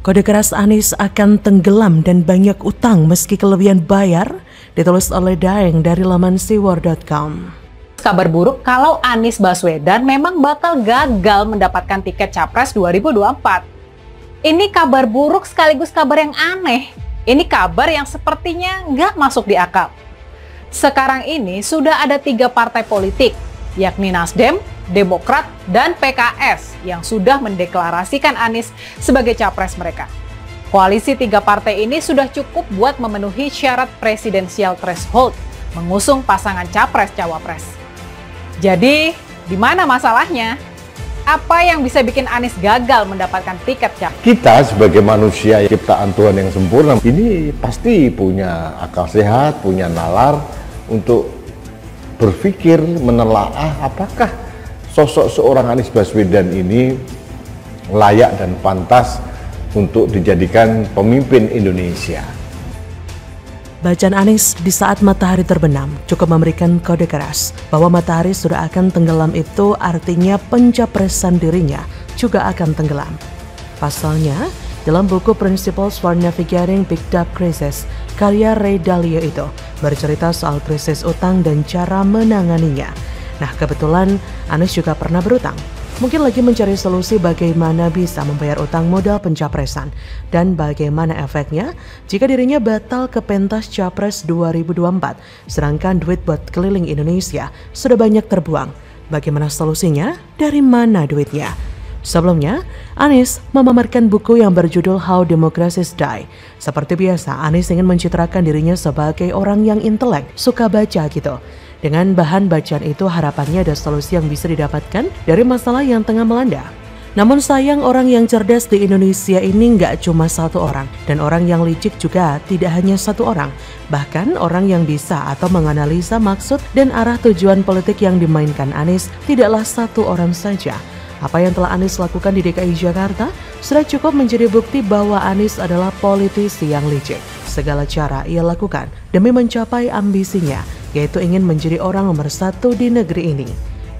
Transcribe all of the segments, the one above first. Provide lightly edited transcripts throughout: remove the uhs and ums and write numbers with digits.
Kode keras Anies akan tenggelam dan banyak utang meski kelebihan bayar, ditulis oleh Daeng dari laman siwar.com. Kabar buruk kalau Anies Baswedan memang bakal gagal mendapatkan tiket Capres 2024. Ini kabar buruk sekaligus kabar yang aneh. Ini kabar yang sepertinya nggak masuk di akal. Sekarang ini sudah ada 3 partai politik, yakni Nasdem, Demokrat, dan PKS yang sudah mendeklarasikan Anies sebagai capres mereka. Koalisi 3 partai ini sudah cukup buat memenuhi syarat presidensial threshold, mengusung pasangan capres-cawapres. Jadi, di mana masalahnya? Apa yang bisa bikin Anies gagal mendapatkan tiket capres? Kita sebagai manusia ciptaan Tuhan yang sempurna, ini pasti punya akal sehat, punya nalar untuk berpikir, menelaah apakah sosok seorang Anies Baswedan ini layak dan pantas untuk dijadikan pemimpin Indonesia. Bacaan Anies di saat matahari terbenam cukup memberikan kode keras bahwa matahari sudah akan tenggelam, itu artinya pencapresan dirinya juga akan tenggelam. Pasalnya, dalam buku Principles for Navigating Big Debt Crisis, karya Ray Dalio itu bercerita soal krisis utang dan cara menanganinya. Nah, kebetulan Anies juga pernah berutang. Mungkin lagi mencari solusi bagaimana bisa membayar utang modal pencapresan dan bagaimana efeknya jika dirinya batal ke pentas Capres 2024, sedangkan duit buat keliling Indonesia sudah banyak terbuang. Bagaimana solusinya? Dari mana duitnya? Sebelumnya, Anies memamerkan buku yang berjudul How Democracies Die. Seperti biasa, Anies ingin mencitrakan dirinya sebagai orang yang intelek, suka baca gitu. Dengan bahan bacaan itu harapannya ada solusi yang bisa didapatkan dari masalah yang tengah melanda. Namun sayang, orang yang cerdas di Indonesia ini nggak cuma satu orang, dan orang yang licik juga tidak hanya satu orang. Bahkan orang yang bisa atau menganalisa maksud dan arah tujuan politik yang dimainkan Anies tidaklah satu orang saja. Apa yang telah Anies lakukan di DKI Jakarta sudah cukup menjadi bukti bahwa Anies adalah politisi yang licik. Segala cara ia lakukan demi mencapai ambisinya, yaitu ingin menjadi orang nomor 1 di negeri ini.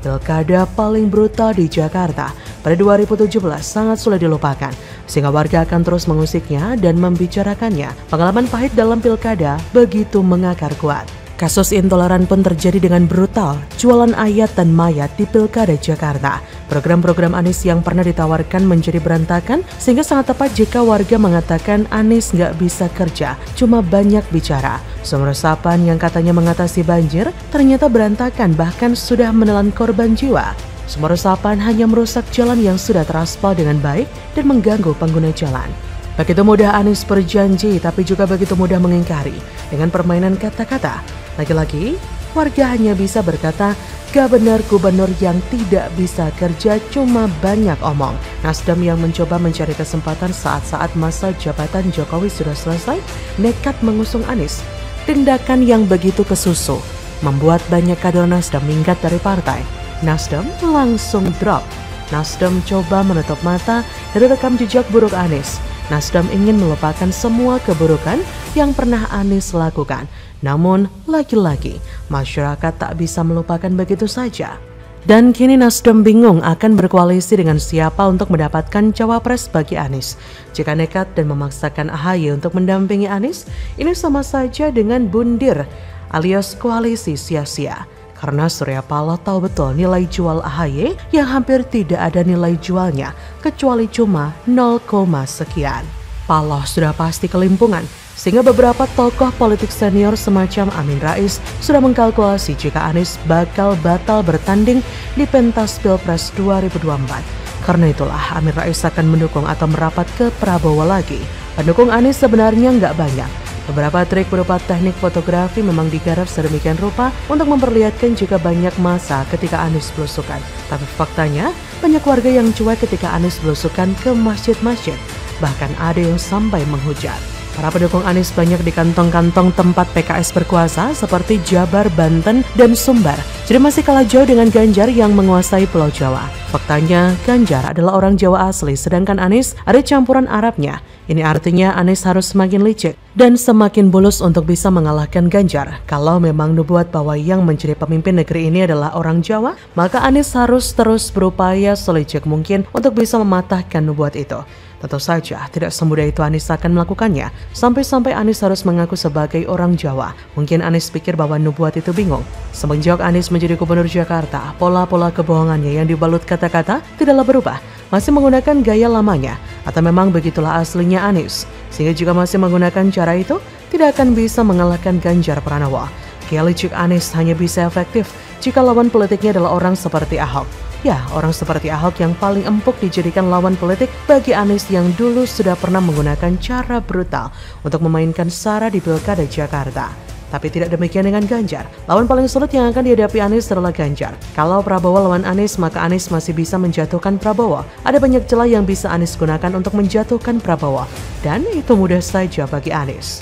Pilkada paling brutal di Jakarta pada 2017 sangat sulit dilupakan, sehingga warga akan terus mengusiknya dan membicarakannya. Pengalaman pahit dalam pilkada begitu mengakar kuat. Kasus intoleran pun terjadi dengan brutal, jualan ayat dan mayat di Pilkada Jakarta. Program-program Anies yang pernah ditawarkan menjadi berantakan, sehingga sangat tepat jika warga mengatakan Anies nggak bisa kerja, cuma banyak bicara. Sumber resapan yang katanya mengatasi banjir ternyata berantakan, bahkan sudah menelan korban jiwa. Sumber resapan hanya merusak jalan yang sudah teraspal dengan baik dan mengganggu pengguna jalan. Begitu mudah Anies berjanji, tapi juga begitu mudah mengingkari dengan permainan kata-kata. Lagi-lagi, warga hanya bisa berkata, gak benar gubernur yang tidak bisa kerja, cuma banyak omong. Nasdem yang mencoba mencari kesempatan saat-saat masa jabatan Jokowi sudah selesai, nekat mengusung Anies. Tindakan yang begitu kesusu membuat banyak kader Nasdem minggat dari partai. Nasdem langsung drop. Nasdem coba menutup mata dari rekam jejak buruk Anies. Nasdem ingin melupakan semua keburukan yang pernah Anies lakukan. Namun, lagi-lagi, masyarakat tak bisa melupakan begitu saja. Dan kini Nasdem bingung akan berkoalisi dengan siapa untuk mendapatkan cawapres bagi Anies. Jika nekat dan memaksakan AHY untuk mendampingi Anies, ini sama saja dengan bundir alias koalisi sia-sia. Karena Surya Paloh tahu betul nilai jual AHY yang hampir tidak ada nilai jualnya, kecuali cuma 0, sekian. Paloh sudah pasti kelimpungan, sehingga beberapa tokoh politik senior semacam Amin Rais sudah mengkalkulasi jika Anies bakal batal bertanding di pentas Pilpres 2024. Karena itulah Amin Rais akan mendukung atau merapat ke Prabowo lagi. Pendukung Anies sebenarnya nggak banyak. Beberapa trik berupa teknik fotografi memang digarap sedemikian rupa untuk memperlihatkan jika banyak massa ketika Anies belusukan. Tapi faktanya, banyak warga yang cuek ketika Anies belusukan ke masjid-masjid. Bahkan ada yang sampai menghujat. Para pendukung Anies banyak di kantong-kantong tempat PKS berkuasa seperti Jabar, Banten, dan Sumbar. Jadi masih kalah jauh dengan Ganjar yang menguasai Pulau Jawa. Faktanya, Ganjar adalah orang Jawa asli, sedangkan Anies ada campuran Arabnya. Ini artinya Anies harus semakin licik dan semakin bulus untuk bisa mengalahkan Ganjar. Kalau memang nubuat bahwa yang menjadi pemimpin negeri ini adalah orang Jawa, maka Anies harus terus berupaya selicik mungkin untuk bisa mematahkan nubuat itu. Tentu saja, tidak semudah itu Anies akan melakukannya. Sampai-sampai Anies harus mengaku sebagai orang Jawa. Mungkin Anies pikir bahwa nubuat itu bingung. Semenjak Anies menjadi gubernur Jakarta, pola-pola kebohongannya yang dibalut kata-kata tidaklah berubah. Masih menggunakan gaya lamanya. Atau memang begitulah aslinya Anies. Sehingga jika masih menggunakan cara itu, tidak akan bisa mengalahkan Ganjar Pranowo. Gaya licik Anies hanya bisa efektif jika lawan politiknya adalah orang seperti Ahok. Ya, orang seperti Ahok yang paling empuk dijadikan lawan politik bagi Anies yang dulu sudah pernah menggunakan cara brutal untuk memainkan SARA di Pilkada Jakarta. Tapi tidak demikian dengan Ganjar. Lawan paling sulit yang akan dihadapi Anies adalah Ganjar. Kalau Prabowo lawan Anies, maka Anies masih bisa menjatuhkan Prabowo. Ada banyak celah yang bisa Anies gunakan untuk menjatuhkan Prabowo. Dan itu mudah saja bagi Anies.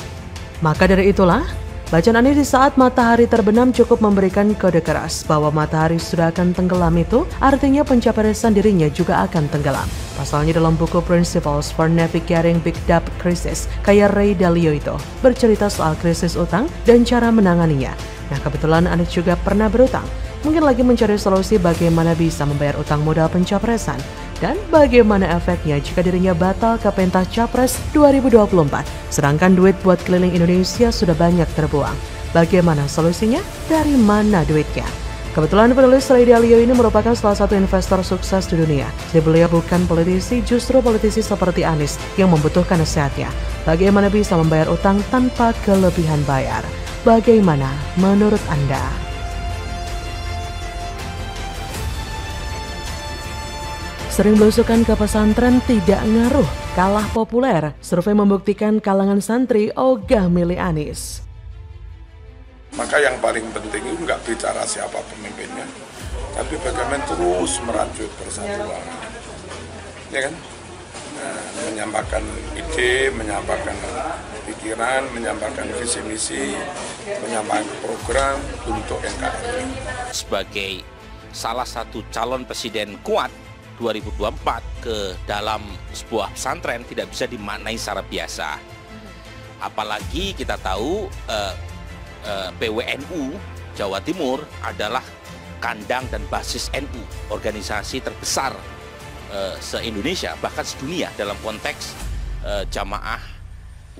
Maka dari itulah, bacaan Anies di saat matahari terbenam cukup memberikan kode keras bahwa matahari sudah akan tenggelam itu artinya pencapresan dirinya juga akan tenggelam. Pasalnya dalam buku Principles for Navigating Big Debt Crisis, kayak Ray Dalio itu bercerita soal krisis utang dan cara menanganinya. Nah, kebetulan Anies juga pernah berutang. Mungkin lagi mencari solusi bagaimana bisa membayar utang modal pencapresan. Dan bagaimana efeknya jika dirinya batal ke pentas Capres 2024, sedangkan duit buat keliling Indonesia sudah banyak terbuang. Bagaimana solusinya? Dari mana duitnya? Kebetulan penulis Ray Dalio ini merupakan salah satu investor sukses di dunia. Jadi beliau bukan politisi, justru politisi seperti Anies yang membutuhkan nasihatnya. Bagaimana bisa membayar utang tanpa kelebihan bayar? Bagaimana menurut Anda? Sering belusukan ke pesantren tidak ngaruh, kalah populer. Survei membuktikan kalangan santri ogah milih Anies. Maka yang paling penting itu nggak bicara siapa pemimpinnya, tapi bagaimana terus merajut persatuan, ya kan? Nah, menyampaikan ide, menyampaikan pikiran, menyampaikan visi misi, menyampaikan program untuk NKRI. Sebagai salah satu calon presiden kuat 2024 ke dalam sebuah pesantren tidak bisa dimaknai secara biasa. Apalagi kita tahu PWNU Jawa Timur adalah kandang dan basis NU, organisasi terbesar se-Indonesia, bahkan sedunia dalam konteks jamaah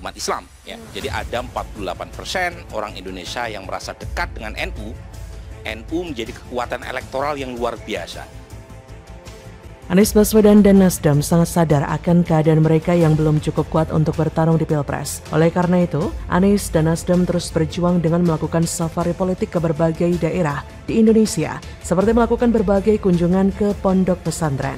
umat Islam. Ya. Jadi ada 48% orang Indonesia yang merasa dekat dengan NU. NU menjadi kekuatan elektoral yang luar biasa. Anies Baswedan dan Nasdem sangat sadar akan keadaan mereka yang belum cukup kuat untuk bertarung di Pilpres. Oleh karena itu, Anies dan Nasdem terus berjuang dengan melakukan safari politik ke berbagai daerah di Indonesia, seperti melakukan berbagai kunjungan ke pondok pesantren.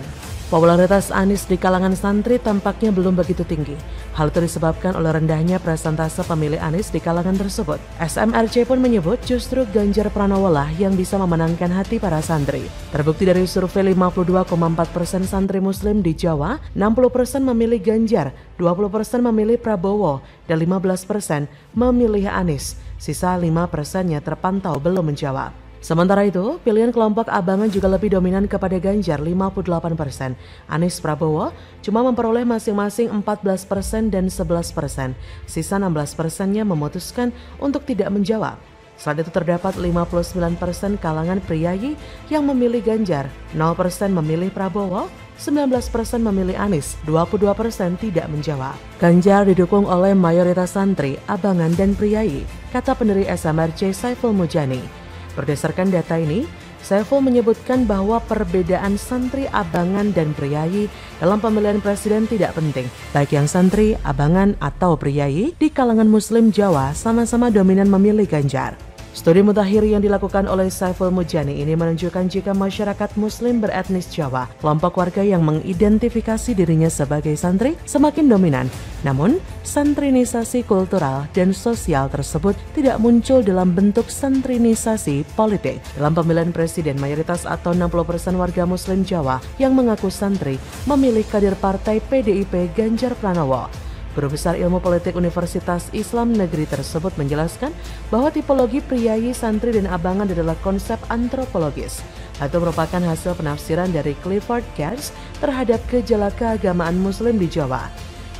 Popularitas Anies di kalangan santri tampaknya belum begitu tinggi. Hal itu disebabkan oleh rendahnya persentase pemilih Anies di kalangan tersebut. SMRC pun menyebut justru Ganjar Pranowo lah yang bisa memenangkan hati para santri. Terbukti dari survei 52,4% santri muslim di Jawa, 60% memilih Ganjar, 20% memilih Prabowo, dan 15% memilih Anies. Sisa 5%-nya terpantau belum menjawab. Sementara itu, pilihan kelompok abangan juga lebih dominan kepada Ganjar 58%. Anies Prabowo cuma memperoleh masing-masing 14% dan 11%. Sisa 16%-nya memutuskan untuk tidak menjawab. Selain itu terdapat 59% kalangan priayi yang memilih Ganjar, 0% memilih Prabowo, 19% memilih Anies, 22% tidak menjawab. Ganjar didukung oleh mayoritas santri, abangan, dan priayi, kata pendiri SMRC Saiful Mujani. Berdasarkan data ini, Saiful menyebutkan bahwa perbedaan santri, abangan, dan priayi dalam pemilihan presiden tidak penting. Baik yang santri, abangan, atau priayi di kalangan Muslim Jawa sama-sama dominan memilih Ganjar. Studi mutakhir yang dilakukan oleh Saiful Mujani ini menunjukkan jika masyarakat Muslim beretnis Jawa, kelompok warga yang mengidentifikasi dirinya sebagai santri semakin dominan. Namun, santrinisasi kultural dan sosial tersebut tidak muncul dalam bentuk santrinisasi politik. Dalam pemilihan presiden, mayoritas atau 60% warga Muslim Jawa yang mengaku santri memilih kader partai PDIP Ganjar Pranowo. Guru Besar Ilmu Politik Universitas Islam Negeri tersebut menjelaskan bahwa tipologi priayi, santri, dan abangan adalah konsep antropologis. Itu merupakan hasil penafsiran dari Clifford Geertz terhadap gejala keagamaan Muslim di Jawa.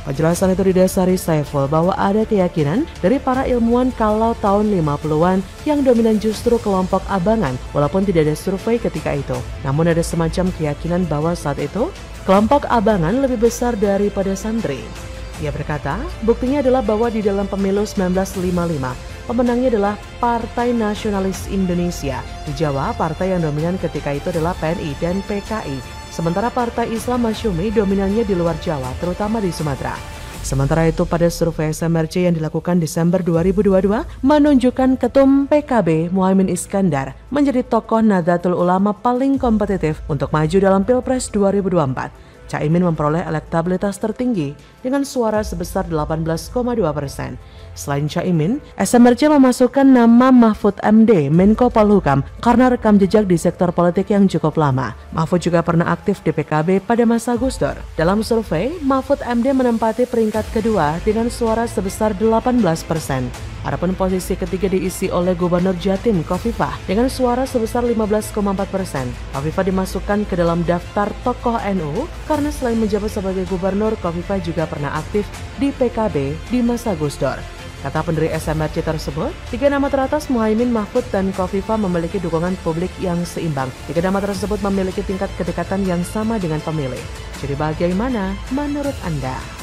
Penjelasan itu didasari Saiful bahwa ada keyakinan dari para ilmuwan kalau tahun 50-an yang dominan justru kelompok abangan walaupun tidak ada survei ketika itu. Namun ada semacam keyakinan bahwa saat itu kelompok abangan lebih besar daripada santri. Ia berkata, buktinya adalah bahwa di dalam pemilu 1955, pemenangnya adalah Partai Nasionalis Indonesia. Di Jawa, partai yang dominan ketika itu adalah PNI dan PKI. Sementara Partai Islam Masyumi dominannya di luar Jawa, terutama di Sumatera. Sementara itu pada survei SMRC yang dilakukan Desember 2022 menunjukkan Ketum PKB Muhaimin Iskandar menjadi tokoh Nahdlatul Ulama paling kompetitif untuk maju dalam Pilpres 2024. Caimin memperoleh elektabilitas tertinggi dengan suara sebesar 18,2%. Selain Caimin, SMRC memasukkan nama Mahfud MD, Menko Polhukam, karena rekam jejak di sektor politik yang cukup lama. Mahfud juga pernah aktif di PKB pada masa Gus Dur. Dalam survei, Mahfud MD menempati peringkat kedua dengan suara sebesar 18%. Adapun posisi ketiga diisi oleh Gubernur Jatim Khofifah dengan suara sebesar 15,4%. Khofifah dimasukkan ke dalam daftar tokoh NU karena selain menjabat sebagai gubernur, Khofifah juga pernah aktif di PKB di masa Gus Dur. Kata pendiri SMRC tersebut, 3 nama teratas Muhaimin, Mahfud, dan Khofifah memiliki dukungan publik yang seimbang. 3 nama tersebut memiliki tingkat kedekatan yang sama dengan pemilih. Jadi bagaimana menurut Anda?